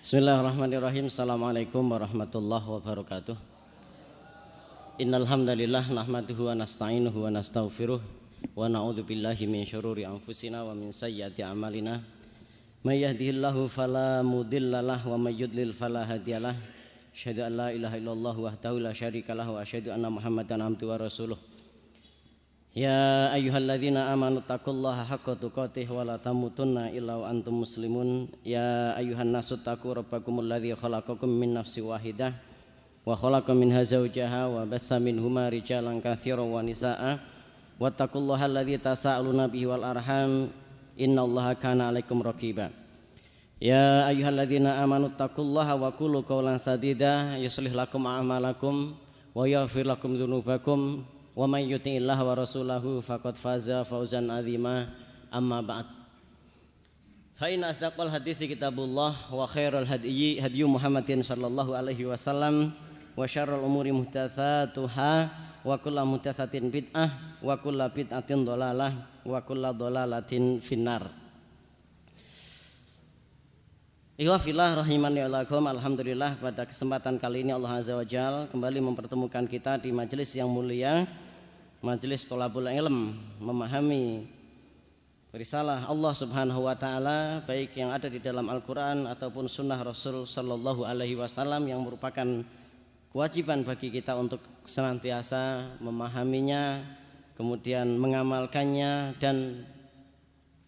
Bismillahirrahmanirrahim. Assalamualaikum warahmatullahi wabarakatuh. Innal hamdalillah nahmaduhu wa nasta'inuhu wa nastaghfiruh wa na'udzu billahi min syururi anfusina wa min sayyiati a'malina. May yahdihillahu fala mudhillalah wa may yudlil fala hadiyalah. Asyhadu an la ilaha illallah wahdahu la syarikalah wa asyhadu anna Muhammadan abduhu wa rasuluh. Ya ayyuhalladzina amanu taqullaha haqqa tuqatih wa la tamutunna illa wa antum muslimun. Ya ayyuhan nasu taqu rabbakumul ladzi khalaqakum min nafsin wahidah wa khalaqa minha zawjaha wa bassa minhuma rijalan katsiran wa nisaa'a wattaqullaha alladzi tasaaluna bihi wal arham innallaha kana 'alaikum raqiba. Ya ayyuhalladzina amanu taqullaha wa qulu qawlan sadida yuslih lakum a'malakum wa yaghfir lakum dzunubakum wa may yuti'illaha wa rasulahu faqad faza fawzan 'azima. Amma ba'd. Fa inna asdaqal haditsi kitabullah wa khairal hadyi hadyu Muhammadin sallallahu alaihi wasallam wa syarrul umuri muhdatsatuha wa kullu muhdatsatin bid'ah wa kullu bid'atin dhalalah wa kullu dhalalatin finnar. Ikhwafillah rahimani Allahukum. Alhamdulillah pada kesempatan kali ini Allah Azza wa Jalla kembali mempertemukan kita di majelis yang mulia, majelis Thalabul Ilm, memahami risalah Allah Subhanahu wa taala baik yang ada di dalam Al-Qur'an ataupun sunnah Rasul sallallahu alaihi wasallam yang merupakan kewajiban bagi kita untuk senantiasa memahaminya, kemudian mengamalkannya dan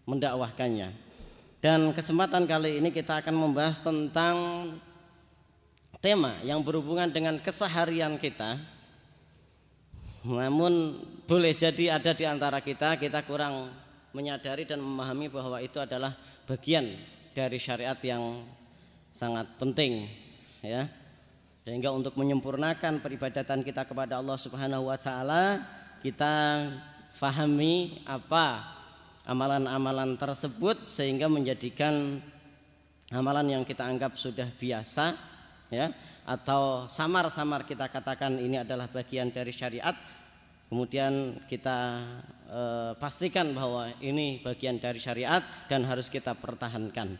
mendakwahkannya. Dan kesempatan kali ini kita akan membahas tentang tema yang berhubungan dengan keseharian kita. Namun boleh jadi ada di antara kita kurang menyadari dan memahami bahwa itu adalah bagian dari syariat yang sangat penting, ya. Sehingga untuk menyempurnakan peribadatan kita kepada Allah Subhanahu wa taala, kita fahami apa amalan-amalan tersebut sehingga menjadikan amalan yang kita anggap sudah biasa, ya, atau samar-samar kita katakan ini adalah bagian dari syariat, kemudian kita pastikan bahwa ini bagian dari syariat dan harus kita pertahankan.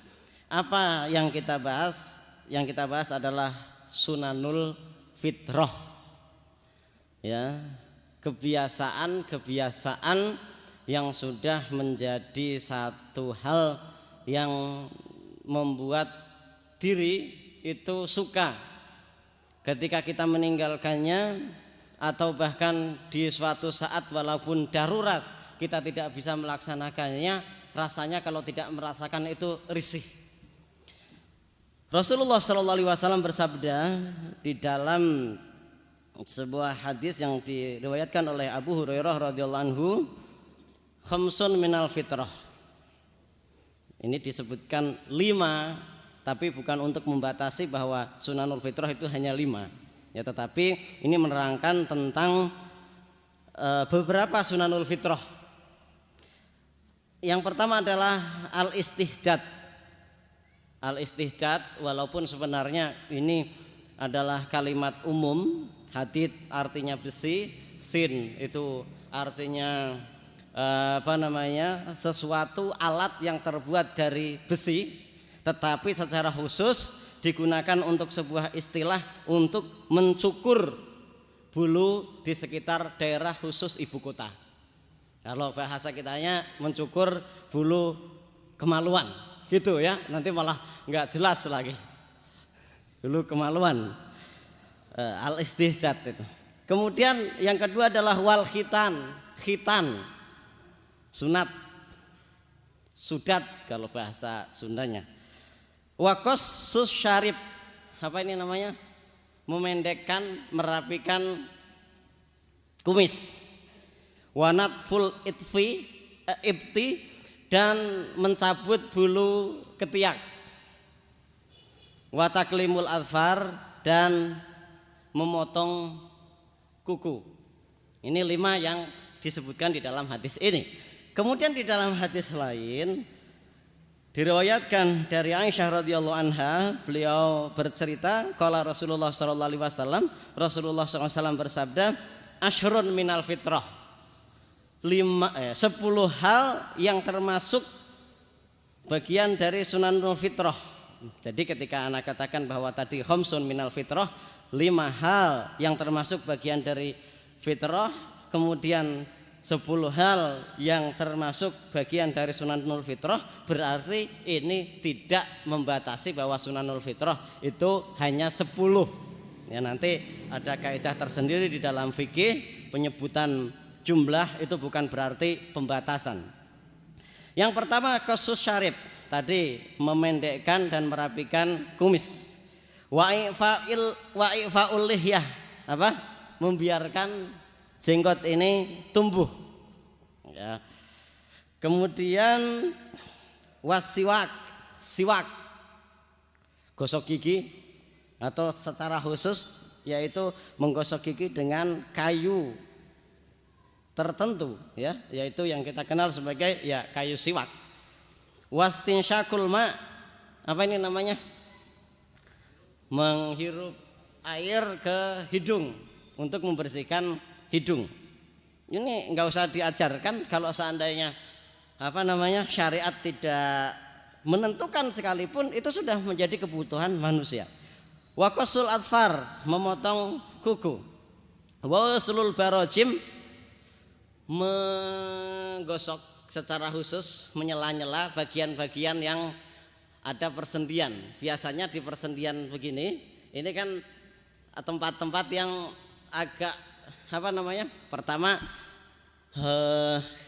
Apa yang kita bahas? Yang kita bahas adalah sunanul fitrah, ya, kebiasaan yang sudah menjadi satu hal yang membuat diri itu suka ketika kita meninggalkannya, atau bahkan di suatu saat walaupun darurat kita tidak bisa melaksanakannya, rasanya kalau tidak merasakan itu risih. Rasulullah SAW bersabda di dalam sebuah hadis yang diriwayatkan oleh Abu Hurairah radhiyallahu anhu, khamsun minal fitrah. Ini disebutkan 5, tapi bukan untuk membatasi bahwa sunanul fitrah itu hanya 5, ya, tetapi ini menerangkan tentang beberapa sunanul fitrah. Yang pertama adalah al-istihdad. Al-istihdad walaupun sebenarnya ini adalah kalimat umum. Hadid artinya besi, sin itu artinya sesuatu alat yang terbuat dari besi, tetapi secara khusus digunakan untuk sebuah istilah untuk mencukur bulu di sekitar daerah khusus ibu kota. Kalau bahasa kitanya mencukur bulu kemaluan, gitu ya, nanti malah nggak jelas lagi. Bulu kemaluan, al-istihdad itu. Kemudian yang kedua adalah wal khitan, sunat, sudat kalau bahasa Sundanya. Waqassus syarib, apa ini namanya? Memendekkan, merapikan kumis. Wanatful ibti, dan mencabut bulu ketiak. Wataklimul adfar, dan memotong kuku. Ini 5 yang disebutkan di dalam hadis ini. Kemudian di dalam hadis lain diriwayatkan dari Aisyah radhiyallahu anha, beliau bercerita, qala Rasulullah sallallahu alaihi wasallam, Rasulullah sallallahu alaihi wasallam bersabda, asyrun minal fitrah. 10 hal yang termasuk bagian dari sunanul fitrah, Jadi ketika anak katakan bahwa tadi khamsun minal fitrah, 5 hal yang termasuk bagian dari fitrah, kemudian 10 hal yang termasuk bagian dari sunanul fitrah, berarti ini tidak membatasi bahwa sunanul fitrah itu hanya 10. Ya, nanti ada kaidah tersendiri di dalam fikih, penyebutan jumlah itu bukan berarti pembatasan. Yang pertama qasus syarib, tadi memendekkan dan merapikan kumis. Wa ifa'ul lihyah, apa? Membiarkan jenggot ini tumbuh. Ya. Kemudian wasiwak, siwak, gosok gigi, atau secara khusus yaitu menggosok gigi dengan kayu tertentu, ya, yaitu yang kita kenal sebagai ya kayu siwak. Wastinsyakul ma, apa ini namanya? Menghirup air ke hidung untuk membersihkan hidung. Ini enggak usah diajarkan kalau seandainya apa namanya syariat tidak menentukan sekalipun, itu sudah menjadi kebutuhan manusia. Wa qasul adfar, memotong kuku. Wa usulul barojim, menggosok secara khusus, menyela-nyela bagian-bagian yang ada persendian. Biasanya di persendian begini, ini kan tempat-tempat yang agak apa namanya? Pertama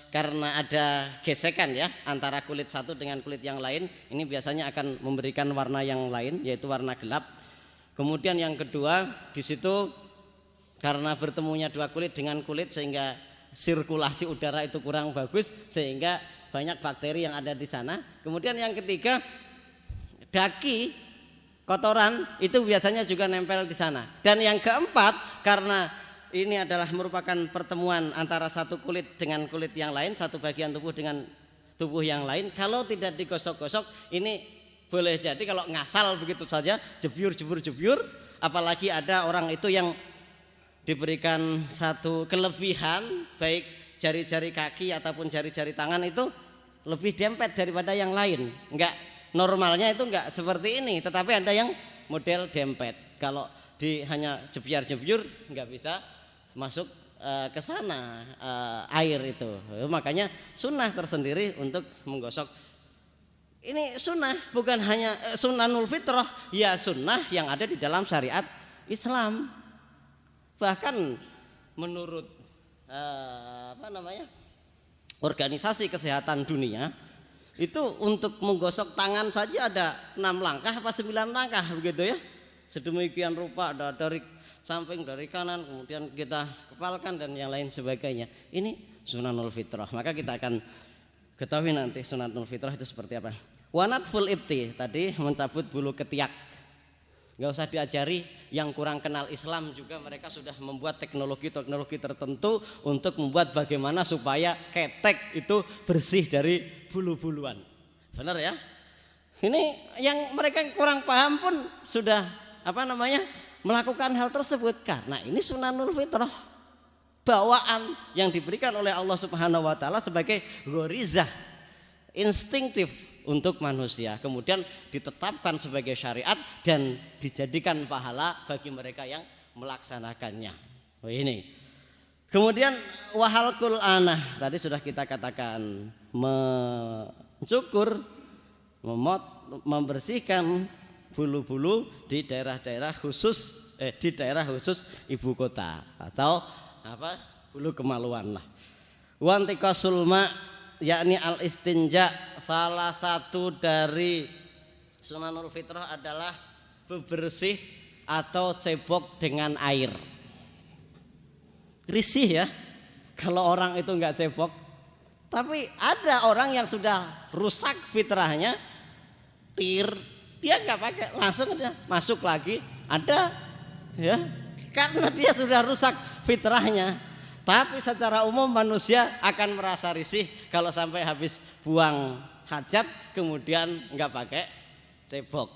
karena ada gesekan ya antara kulit satu dengan kulit yang lain, ini biasanya akan memberikan warna yang lain, yaitu warna gelap. Kemudian yang kedua, di situ karena bertemunya dua kulit dengan kulit sehingga sirkulasi udara itu kurang bagus, sehingga banyak bakteri yang ada di sana. Kemudian yang ketiga, daki, kotoran itu biasanya juga nempel di sana. Dan yang keempat, karena ini adalah merupakan pertemuan antara satu kulit dengan kulit yang lain, satu bagian tubuh dengan tubuh yang lain, kalau tidak digosok-gosok, ini boleh jadi kalau ngasal begitu saja, jebyur, apalagi ada orang itu yang diberikan satu kelebihan, baik jari-jari kaki ataupun jari-jari tangan itu lebih dempet daripada yang lain. Enggak, normalnya itu enggak seperti ini, tetapi ada yang model dempet. Kalau hanya jebyur enggak bisa masuk ke sana air itu. Makanya sunnah tersendiri untuk menggosok. Ini sunnah, bukan hanya sunnanul fitrah, ya sunnah yang ada di dalam syariat Islam. Bahkan menurut apa namanya, organisasi kesehatan dunia, itu untuk menggosok tangan saja ada 6 langkah apa 9 langkah begitu ya. Sedemikian rupa, ada dari samping, dari kanan, kemudian kita kepalkan dan yang lain sebagainya. Ini sunanul fitrah. Maka kita akan ketahui nanti sunanul fitrah itu seperti apa. Wanatful ibti, tadi mencabut bulu ketiak. Gak usah diajari, yang kurang kenal Islam juga mereka sudah membuat teknologi-teknologi tertentu untuk membuat bagaimana supaya ketek itu bersih dari bulu-buluan. Benar ya? Ini yang mereka kurang paham pun sudah apa namanya melakukan hal tersebut, karena ini sunanul fitrah, bawaan yang diberikan oleh Allah Subhanahu wa taala sebagai ghorizah, instinktif untuk manusia, kemudian ditetapkan sebagai syariat dan dijadikan pahala bagi mereka yang melaksanakannya. Oh, ini. Kemudian wahal kul'anah, tadi sudah kita katakan, mencukur, membersihkan bulu-bulu di daerah-daerah khusus di daerah khusus ibu kota atau apa bulu kemaluan lah. Wantiqasul ma, yakni al istinja, salah satu dari sunanul fitrah adalah bebersih atau cebok dengan air. Risih ya kalau orang itu enggak cebok, tapi ada orang yang sudah rusak fitrahnya, dia enggak pakai, langsung dia masuk lagi, ada ya, karena dia sudah rusak fitrahnya. Tapi secara umum manusia akan merasa risih kalau sampai habis buang hajat kemudian enggak pakai cebok.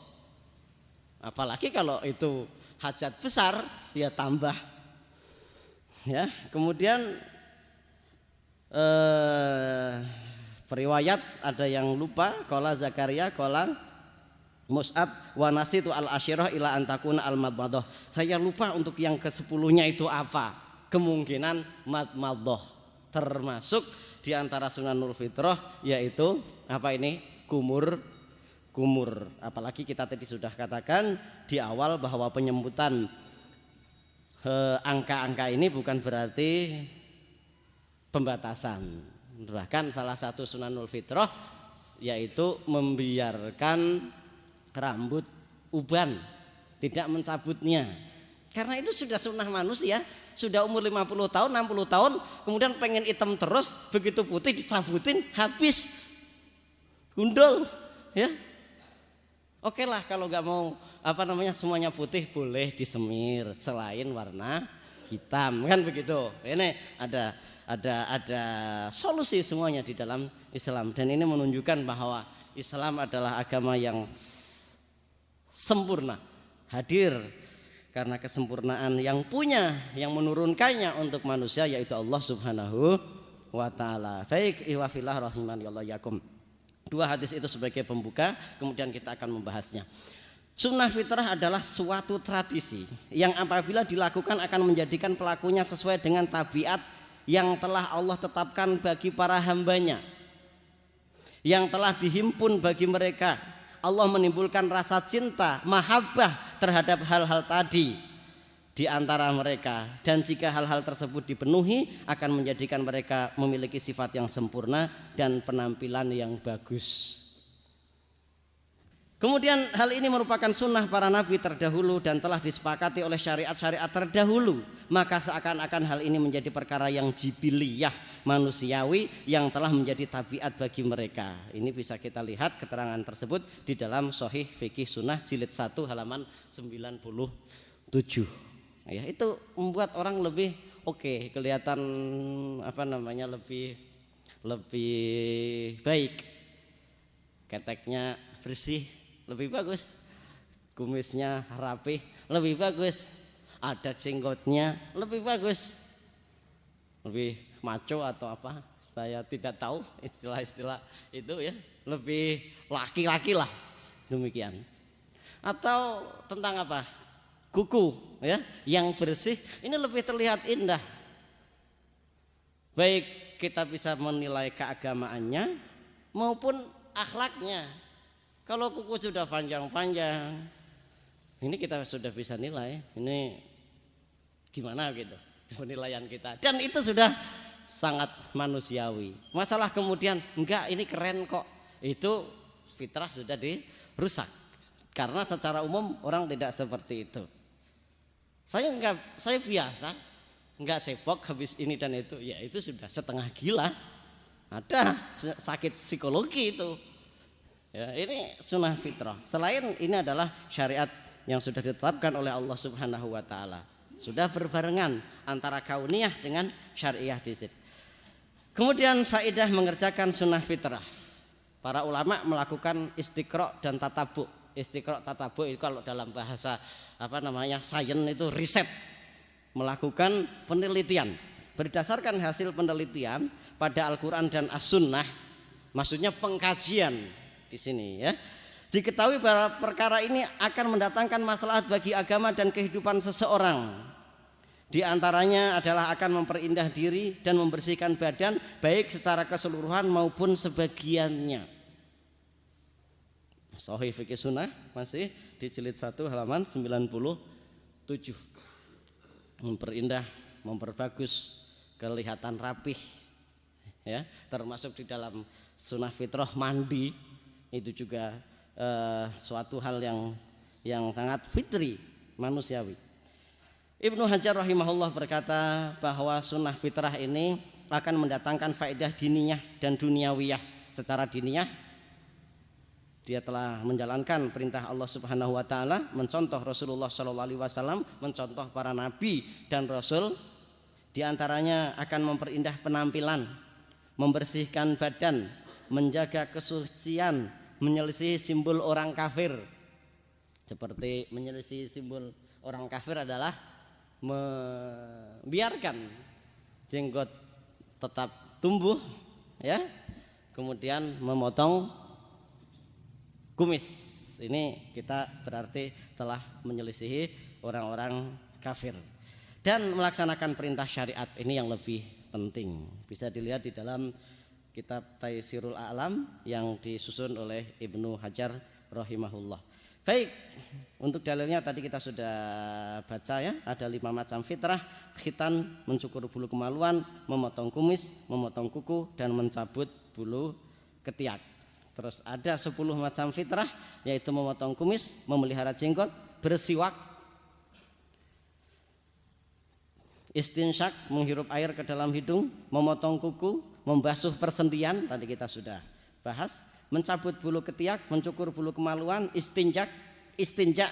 Apalagi kalau itu hajat besar, dia tambah. Ya, kemudian periwayat ada yang lupa, qala Zakaria qala Mus'ab wa nasitu al-asyirah ila antakuna al-madmadah. Saya lupa untuk yang ke-10-nya itu apa. Kemungkinan madmadah. Termasuk di antara sunanul fitrah yaitu apa ini? Kumur. Apalagi kita tadi sudah katakan di awal bahwa penyebutan angka-angka ini bukan berarti pembatasan. Bahkan salah satu sunanul fitrah yaitu membiarkan rambut uban, tidak mencabutnya. Karena itu sudah sunnah manusia, sudah umur 50 tahun, 60 tahun, kemudian pengen hitam terus, begitu putih dicabutin, habis. Gundul, ya. Oke lah kalau nggak mau semuanya putih boleh disemir selain warna hitam, kan begitu. Ini ada solusi semuanya di dalam Islam, dan ini menunjukkan bahwa Islam adalah agama yang sempurna, hadir karena kesempurnaan yang menurunkannya untuk manusia yaitu Allah Subhanahu wa taala. Baik, iwafillah rahimani Allah yakum. Dua hadis itu sebagai pembuka, kemudian kita akan membahasnya. Sunnah fitrah adalah suatu tradisi yang apabila dilakukan akan menjadikan pelakunya sesuai dengan tabiat yang telah Allah tetapkan bagi para hambanya, yang telah dihimpun bagi mereka. Allah menimbulkan rasa cinta, mahabbah terhadap hal-hal tadi di antara mereka, dan jika hal-hal tersebut dipenuhi akan menjadikan mereka memiliki sifat yang sempurna dan penampilan yang bagus. Kemudian hal ini merupakan sunnah para nabi terdahulu dan telah disepakati oleh syariat-syariat terdahulu, maka seakan-akan hal ini menjadi perkara yang jibiliyah, manusiawi, yang telah menjadi tabiat bagi mereka. Ini bisa kita lihat keterangan tersebut di dalam Sahih Fikih Sunnah jilid 1 halaman 97. Ya, itu membuat orang lebih kelihatan lebih baik. Keteknya bersih, lebih bagus. Kumisnya rapih, lebih bagus. Ada jenggotnya, lebih bagus. Lebih maco atau apa? Saya tidak tahu istilah-istilah itu ya. Lebih laki-laki lah. Demikian. Atau tentang apa? Kuku ya, yang bersih ini lebih terlihat indah. Baik kita bisa menilai keagamaannya maupun akhlaknya. Kalau kuku sudah panjang-panjang, ini kita sudah bisa nilai ini gimana gitu penilaian kita, dan itu sudah sangat manusiawi. Masalah kemudian enggak ini keren kok, itu fitrah sudah dirusak karena secara umum orang tidak seperti itu. Saya biasa, enggak cebok habis ini dan itu, ya itu sudah setengah gila. Ada sakit psikologi itu. Ya, ini sunnah fitrah. Selain ini adalah syariat yang sudah ditetapkan oleh Allah Subhanahu wa taala. Sudah berbarengan antara kauniyah dengan syariah di sini. Kemudian faedah mengerjakan sunnah fitrah. Para ulama melakukan istiqra' dan tatabu'. Istiqra' tatabu' itu kalau dalam bahasa sains itu riset, melakukan penelitian. Berdasarkan hasil penelitian pada Al-Qur'an dan As-Sunnah, maksudnya pengkajian di sini ya. Diketahui bahwa perkara ini akan mendatangkan maslahat bagi agama dan kehidupan seseorang. Di antaranya adalah akan memperindah diri dan membersihkan badan baik secara keseluruhan maupun sebagiannya. Sahih Fikih Sunnah masih di jilid 1 halaman 97. Memperindah, memperbagus, kelihatan rapih ya, termasuk di dalam sunnah fitrah mandi itu juga suatu hal yang sangat fitri, manusiawi. Ibnu Hajar rahimahullah berkata bahwa sunnah fitrah ini akan mendatangkan faedah diniyah dan duniawiyah. Secara diniyah, dia telah menjalankan perintah Allah Subhanahu wa taala, mencontoh Rasulullah sallallahu alaihi wasallam, mencontoh para nabi dan rasul. Di antaranya akan memperindah penampilan, membersihkan badan, menjaga kesucian, menyelisih simbol orang kafir. Seperti menyelisih simbol orang kafir adalah membiarkan jenggot tetap tumbuh ya, kemudian memotong kumis Ini kita berarti telah menyelisihi orang-orang kafir dan melaksanakan perintah syariat. Ini yang lebih penting. Bisa dilihat di dalam kitab Taysirul A'lam yang disusun oleh Ibnu Hajar rahimahullah. Baik, untuk dalilnya tadi kita sudah baca ya, ada 5 macam fitrah: khitan, mencukur bulu kemaluan, memotong kumis, memotong kuku, dan mencabut bulu ketiak. Terus ada 10 macam fitrah, yaitu memotong kumis, memelihara jenggot, bersiwak, istinsyak, menghirup air ke dalam hidung, memotong kuku, membasuh persendian, tadi kita sudah bahas, mencabut bulu ketiak, mencukur bulu kemaluan, istinja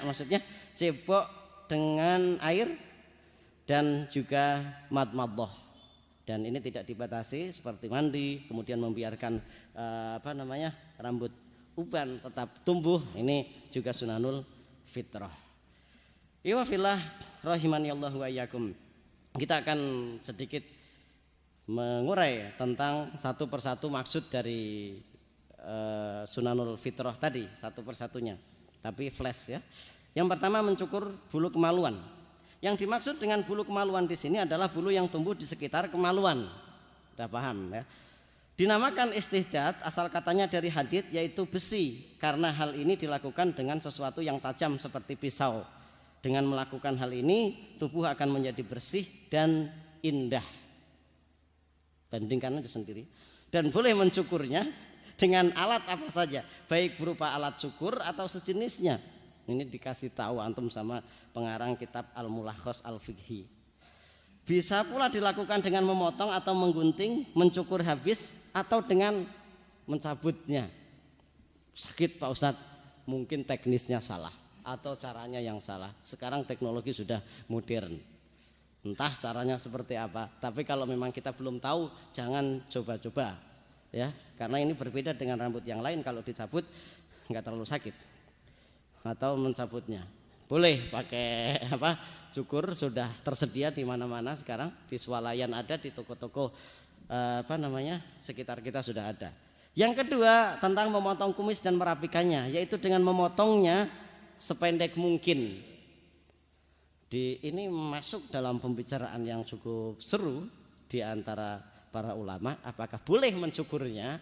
maksudnya cebok dengan air, dan juga madmadah. Dan ini tidak dibatasi seperti mandi, kemudian membiarkan rambut uban tetap tumbuh, ini juga sunanul fitrah. Iwa fillah rahimani Allah wa iyyakum. Kita akan sedikit mengurai tentang satu persatu maksud dari sunanul fitrah tadi, satu persatunya, tapi flash ya. Yang pertama, mencukur bulu kemaluan. Yang dimaksud dengan bulu kemaluan di sini adalah bulu yang tumbuh di sekitar kemaluan. Sudah paham ya? Dinamakan istihdad asal katanya dari hadid, yaitu besi, karena hal ini dilakukan dengan sesuatu yang tajam seperti pisau. Dengan melakukan hal ini, tubuh akan menjadi bersih dan indah. Bandingkan aja sendiri. Dan boleh mencukurnya dengan alat apa saja, baik berupa alat cukur atau sejenisnya. Ini dikasih tahu antum sama pengarang kitab Al-Mulakhas Al-Fiqhi. Bisa pula dilakukan dengan memotong atau menggunting, mencukur habis, atau dengan mencabutnya. Sakit Pak Ustadz, mungkin teknisnya salah atau caranya yang salah. Sekarang teknologi sudah modern, entah caranya seperti apa. Tapi kalau memang kita belum tahu, jangan coba-coba ya, karena ini berbeda dengan rambut yang lain. Kalau dicabut nggak terlalu sakit, atau mencabutnya boleh pakai cukur, sudah tersedia di mana-mana sekarang, di swalayan ada, di toko-toko sekitar kita sudah ada. Yang kedua, tentang memotong kumis dan merapikannya, yaitu dengan memotongnya sependek mungkin. Ini masuk dalam pembicaraan yang cukup seru di antara para ulama, apakah boleh mencukurnya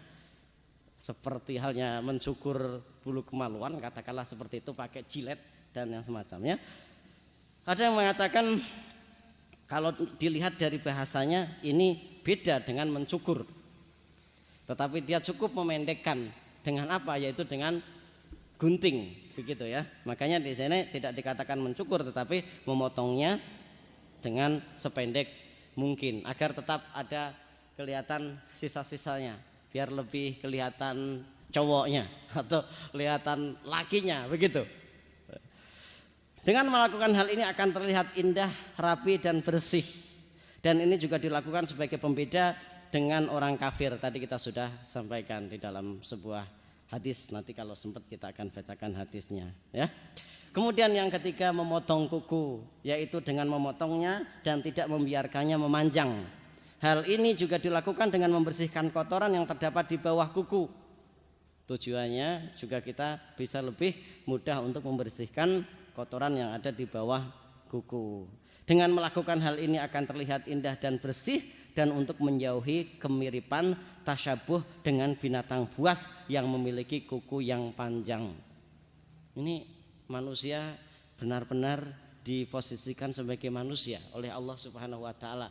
seperti halnya mencukur bulu kemaluan, katakanlah seperti itu, pakai jilet dan yang semacamnya. Ada yang mengatakan kalau dilihat dari bahasanya ini beda dengan mencukur, tetapi dia cukup memendekkan dengan apa, yaitu dengan gunting, begitu ya. Makanya di sini tidak dikatakan mencukur, tetapi memotongnya dengan sependek mungkin agar tetap ada kelihatan sisa-sisanya, biar lebih kelihatan cowoknya atau kelihatan lakinya, begitu. Dengan melakukan hal ini akan terlihat indah, rapi, dan bersih. Dan ini juga dilakukan sebagai pembeda dengan orang kafir. Tadi kita sudah sampaikan di dalam sebuah hadis. Nanti kalau sempat kita akan bacakan hadisnya ya. Kemudian yang ketiga, memotong kuku, yaitu dengan memotongnya dan tidak membiarkannya memanjang. Hal ini juga dilakukan dengan membersihkan kotoran yang terdapat di bawah kuku. Tujuannya juga kita bisa lebih mudah untuk membersihkan kotoran yang ada di bawah kuku. Dengan melakukan hal ini akan terlihat indah dan bersih, dan untuk menjauhi kemiripan tasyabuh dengan binatang buas yang memiliki kuku yang panjang. Ini manusia benar-benar diposisikan sebagai manusia oleh Allah Subhanahu wa taala.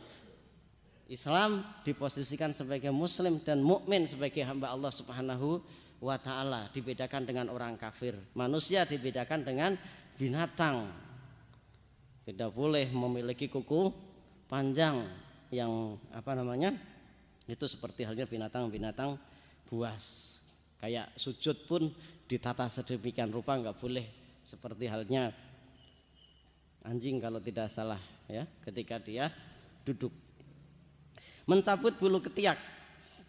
Islam diposisikan sebagai muslim dan mukmin sebagai hamba Allah Subhanahu wa taala, dibedakan dengan orang kafir. Manusia dibedakan dengan binatang. Tidak boleh memiliki kuku panjang yang itu seperti halnya binatang-binatang buas. Kayak sujud pun ditata sedemikian rupa, enggak boleh seperti halnya anjing kalau tidak salah ya, ketika dia duduk. Mencabut bulu ketiak,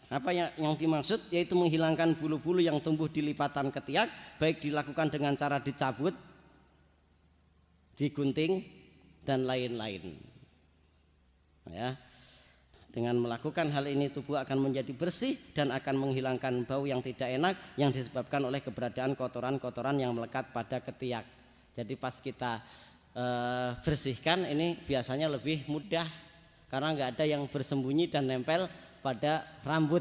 apa yang dimaksud, yaitu menghilangkan bulu-bulu yang tumbuh di lipatan ketiak, baik dilakukan dengan cara dicabut, digunting, dan lain-lain ya. Dengan melakukan hal ini tubuh akan menjadi bersih dan akan menghilangkan bau yang tidak enak yang disebabkan oleh keberadaan kotoran-kotoran yang melekat pada ketiak. Jadi pas kita bersihkan ini biasanya lebih mudah karena nggak ada yang bersembunyi dan nempel pada rambut.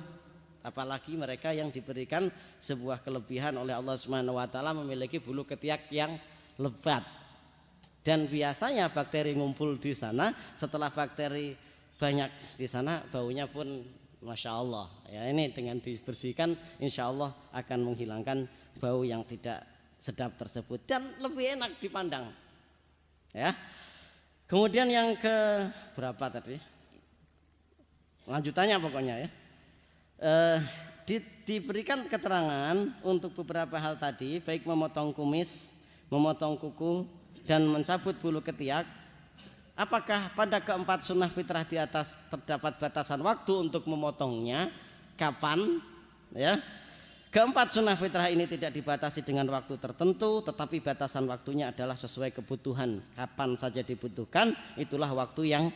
Apalagi mereka yang diberikan sebuah kelebihan oleh Allah Subhanahu wa taala memiliki bulu ketiak yang lebat. Dan biasanya bakteri ngumpul di sana, setelah bakteri banyak di sana baunya pun Masya Allah ya, ini dengan dibersihkan insya Allah akan menghilangkan bau yang tidak sedap tersebut dan lebih enak dipandang ya. Kemudian yang ke berapa tadi lanjutannya pokoknya ya, diberikan keterangan untuk beberapa hal tadi, baik memotong kumis, memotong kuku dan mencabut bulu ketiak. Apakah pada keempat sunnah fitrah di atas terdapat batasan waktu untuk memotongnya? Kapan? Ya. Keempat sunnah fitrah ini tidak dibatasi dengan waktu tertentu, tetapi batasan waktunya adalah sesuai kebutuhan. Kapan saja dibutuhkan, itulah waktu yang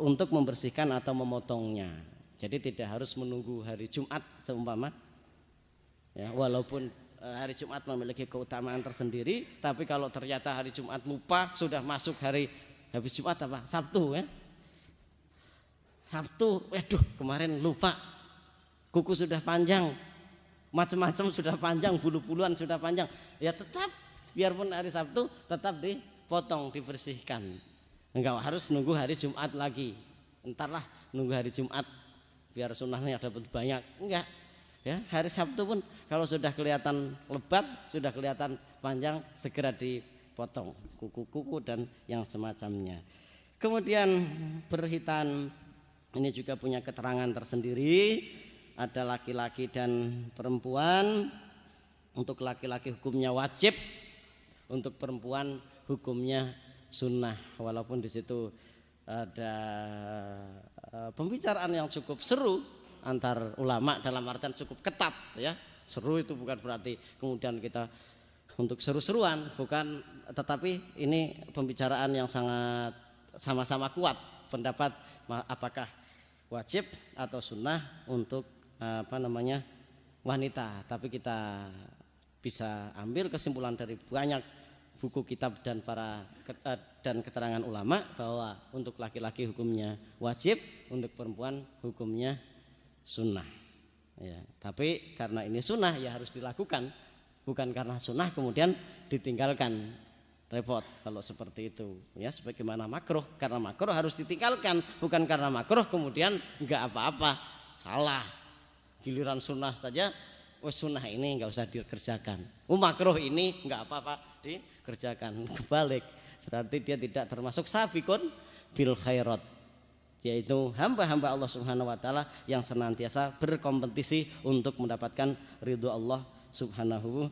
untuk membersihkan atau memotongnya. Jadi tidak harus menunggu hari Jumat seumpama. Ya, walaupun hari Jumat memiliki keutamaan tersendiri, tapi kalau ternyata hari Jumat lupa, sudah masuk habis Jumat apa? Sabtu ya. Sabtu, waduh kemarin lupa. Kuku sudah panjang, macam-macam sudah panjang, bulu-buluan sudah panjang. Ya tetap biarpun hari Sabtu tetap dipotong, dibersihkan. Enggak harus nunggu hari Jumat lagi. Entarlah nunggu hari Jumat biar sunnahnya dapat banyak. Enggak. Ya, hari Sabtu pun kalau sudah kelihatan lebat, sudah kelihatan panjang, segera dipotong kuku-kuku dan yang semacamnya. Kemudian berhitan ini juga punya keterangan tersendiri. Ada laki-laki dan perempuan. Untuk laki-laki hukumnya wajib, untuk perempuan hukumnya sunnah. Walaupun di situ ada pembicaraan yang cukup seru antar ulama dalam artian cukup ketat ya. Seru itu bukan berarti kemudian kita untuk seru-seruan, bukan, tetapi ini pembicaraan yang sangat sama-sama kuat pendapat apakah wajib atau sunnah untuk wanita. Tapi kita bisa ambil kesimpulan dari banyak buku kitab dan keterangan ulama bahwa untuk laki-laki hukumnya wajib, untuk perempuan hukumnya sunnah ya. Tapi karena ini sunnah ya harus dilakukan, bukan karena sunnah kemudian ditinggalkan, repot kalau seperti itu ya. Sebagaimana makruh, karena makruh harus ditinggalkan, bukan karena makruh kemudian enggak apa-apa, salah. Giliran sunnah saja, sunnah ini enggak usah dikerjakan, makruh ini enggak apa-apa dikerjakan. Kebalik, berarti dia tidak termasuk sabiqun bil khairat, yaitu hamba-hamba Allah Subhanahu wa taala yang senantiasa berkompetisi untuk mendapatkan ridho Allah Subhanahu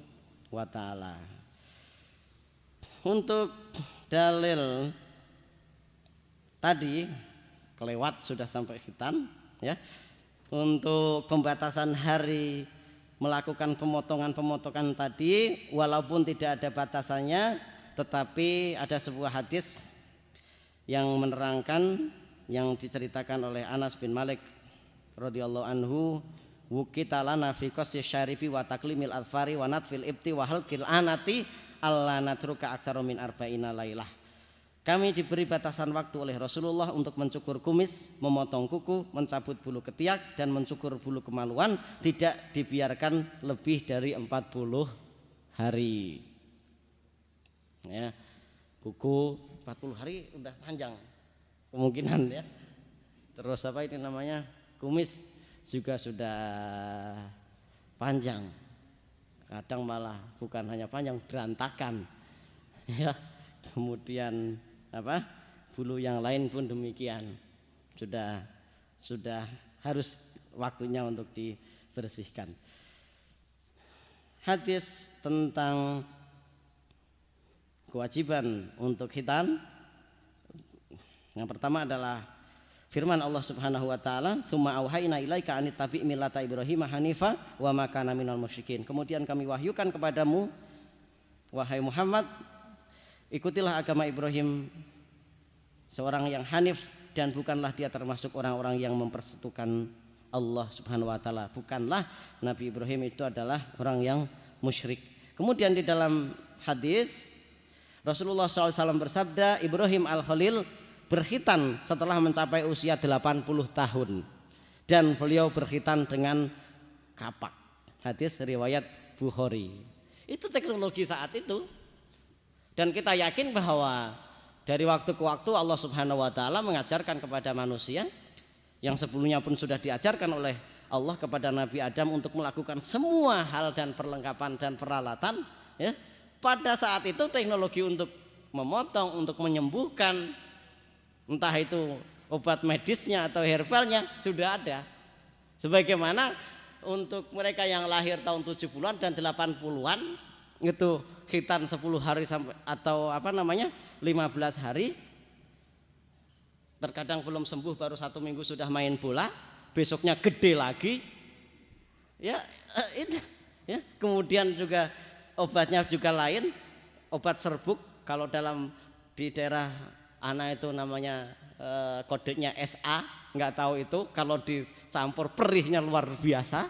wa taala. Untuk dalil tadi kelewat sudah sampai khitan ya. Untuk pembatasan hari melakukan pemotongan tadi walaupun tidak ada batasannya, tetapi ada sebuah hadis yang menerangkan, yang diceritakan oleh Anas bin Malik radhiyallahu anhu, wukita lana fi qasyi syaribi wa taklimil adfari wa natfil ibti wa halqil anati alla natruka aktsaru min arba'ina lailah. Kami diberi batasan waktu oleh Rasulullah untuk mencukur kumis, memotong kuku, mencabut bulu ketiak dan mencukur bulu kemaluan, tidak dibiarkan lebih dari 40 hari. Ya. Kuku 40 hari udah panjang kemungkinan ya. Terus apa ini namanya, kumis juga sudah panjang, kadang malah bukan hanya panjang, berantakan ya. Kemudian bulu yang lain pun demikian, sudah harus waktunya untuk dibersihkan. Hadis tentang kewajiban untuk khitan, yang pertama adalah firman Allah Subhanahu wa taala, "Tsumma auhayna ilaika an tabi' millata Ibrahim hanifa wa ma kana minal musyrikin." Kemudian kami wahyukan kepadamu wahai Muhammad, ikutilah agama Ibrahim, seorang yang hanif dan bukanlah dia termasuk orang-orang yang mempersekutukan Allah Subhanahu wa taala. Bukanlah Nabi Ibrahim itu adalah orang yang musyrik. Kemudian di dalam hadis Rasulullah SAW bersabda, Ibrahim al-Khalil berkhitan setelah mencapai usia 80 tahun dan beliau berkhitan dengan kapak. Hadis riwayat Bukhari. Itu teknologi saat itu. Dan kita yakin bahwa dari waktu ke waktu Allah Subhanahu wa taala mengajarkan kepada manusia yang sebelumnya pun sudah diajarkan oleh Allah kepada Nabi Adam untuk melakukan semua hal dan perlengkapan dan peralatan, ya. Pada saat itu teknologi untuk memotong, untuk menyembuhkan, entah itu obat medisnya atau herbalnya sudah ada. Sebagaimana untuk mereka yang lahir tahun 70-an dan 80-an itu khitan 10 hari sampai atau 15 hari, terkadang belum sembuh baru 1 minggu sudah main bola, besoknya gede lagi, ya itu, ya. Kemudian juga obatnya juga lain, obat serbuk. Kalau di daerah Ana itu namanya kodenya SA, nggak tahu itu. Kalau dicampur perihnya luar biasa,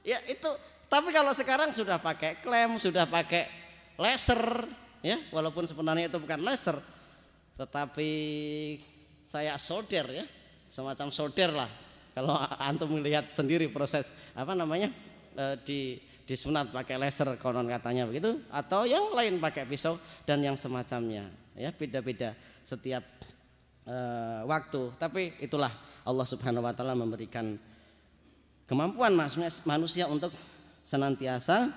ya itu. Tapi kalau sekarang sudah pakai klem, sudah pakai laser, ya walaupun sebenarnya itu bukan laser, tetapi saya solder, ya semacam solder lah. Kalau antum melihat sendiri proses disunat pakai laser konon katanya begitu, atau yang lain pakai pisau dan yang semacamnya, ya beda-beda setiap waktu. Tapi itulah Allah Subhanahu wa taala memberikan kemampuan manusia untuk senantiasa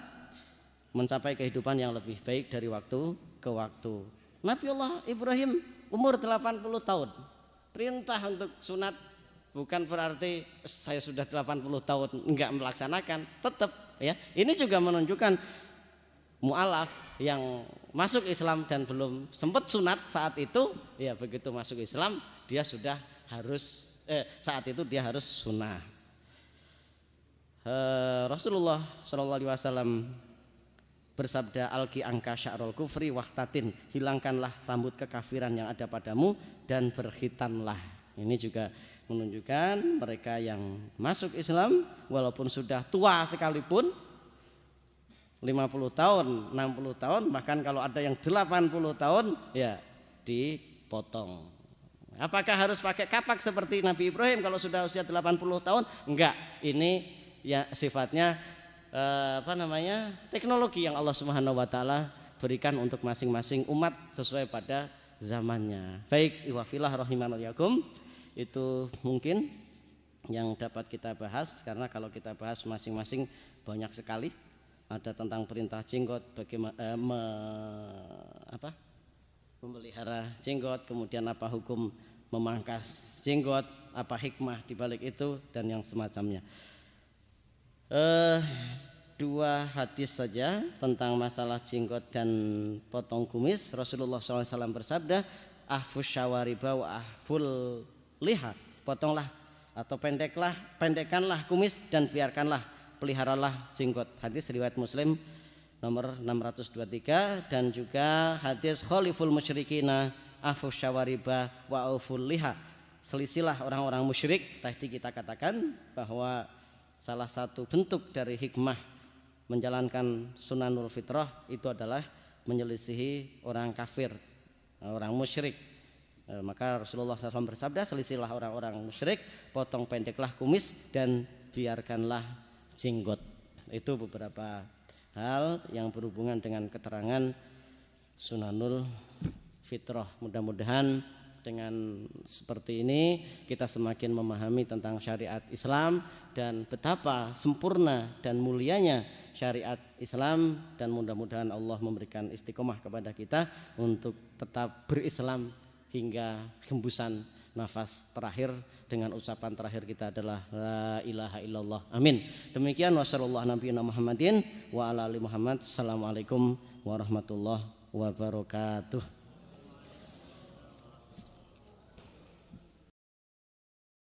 mencapai kehidupan yang lebih baik dari waktu ke waktu. Nabiullah Ibrahim umur 80 tahun. Perintah untuk sunat bukan berarti saya sudah 80 tahun enggak melaksanakan, tetap, ya. Ini juga menunjukkan mu'alaf yang masuk Islam dan belum sempat sunat saat itu, ya begitu masuk Islam dia sudah harus saat itu dia harus sunnah. Rasulullah SAW bersabda, alqi angka sya'rul kufri wahtatin, hilangkanlah rambut kekafiran yang ada padamu dan berkhitanlah. Ini juga menunjukkan mereka yang masuk Islam walaupun sudah tua sekalipun, 50 tahun, 60 tahun, bahkan kalau ada yang 80 tahun, ya dipotong. Apakah harus pakai kapak seperti Nabi Ibrahim kalau sudah usia 80 tahun? Enggak, ini ya sifatnya teknologi yang Allah Subhanahu wa taala berikan untuk masing-masing umat sesuai pada zamannya. Baik, iwafillah rahimanallahu, itu mungkin yang dapat kita bahas, karena kalau kita bahas masing-masing banyak sekali. Ada tentang perintah jenggot, bagaimana memelihara jenggot, kemudian apa hukum memangkas jenggot, apa hikmah di balik itu dan yang semacamnya. 2 hadis saja tentang masalah jenggot dan potong kumis. Rasulullah SAW bersabda, ahfus syawariba wa ahful liha, potonglah atau pendekkanlah kumis dan peliharalah jenggot. Hadis riwayat Muslim nomor 623, dan juga hadis khaliful musyrikina afus syawariba wa auful liha, selisilah orang-orang musyrik. Tadi kita katakan bahwa salah satu bentuk dari hikmah menjalankan sunanul fitrah itu adalah menyelisihi orang kafir, orang musyrik. Maka Rasulullah SAW bersabda, selisilah orang-orang musyrik, potong pendeklah kumis dan biarkanlah jenggot. Itu beberapa hal yang berhubungan dengan keterangan sunanul fitrah. Mudah-mudahan dengan seperti ini kita semakin memahami tentang syariat Islam dan betapa sempurna dan mulianya syariat Islam, dan mudah-mudahan Allah memberikan istiqomah kepada kita untuk tetap berislam hingga hembusan nafas terakhir. Dengan ucapan terakhir kita adalah la ilaha illallah. Amin. Demikian wasallallahu nabiyana Muhammadin wa ala ali Muhammad. Assalamualaikum warahmatullahi wabarakatuh.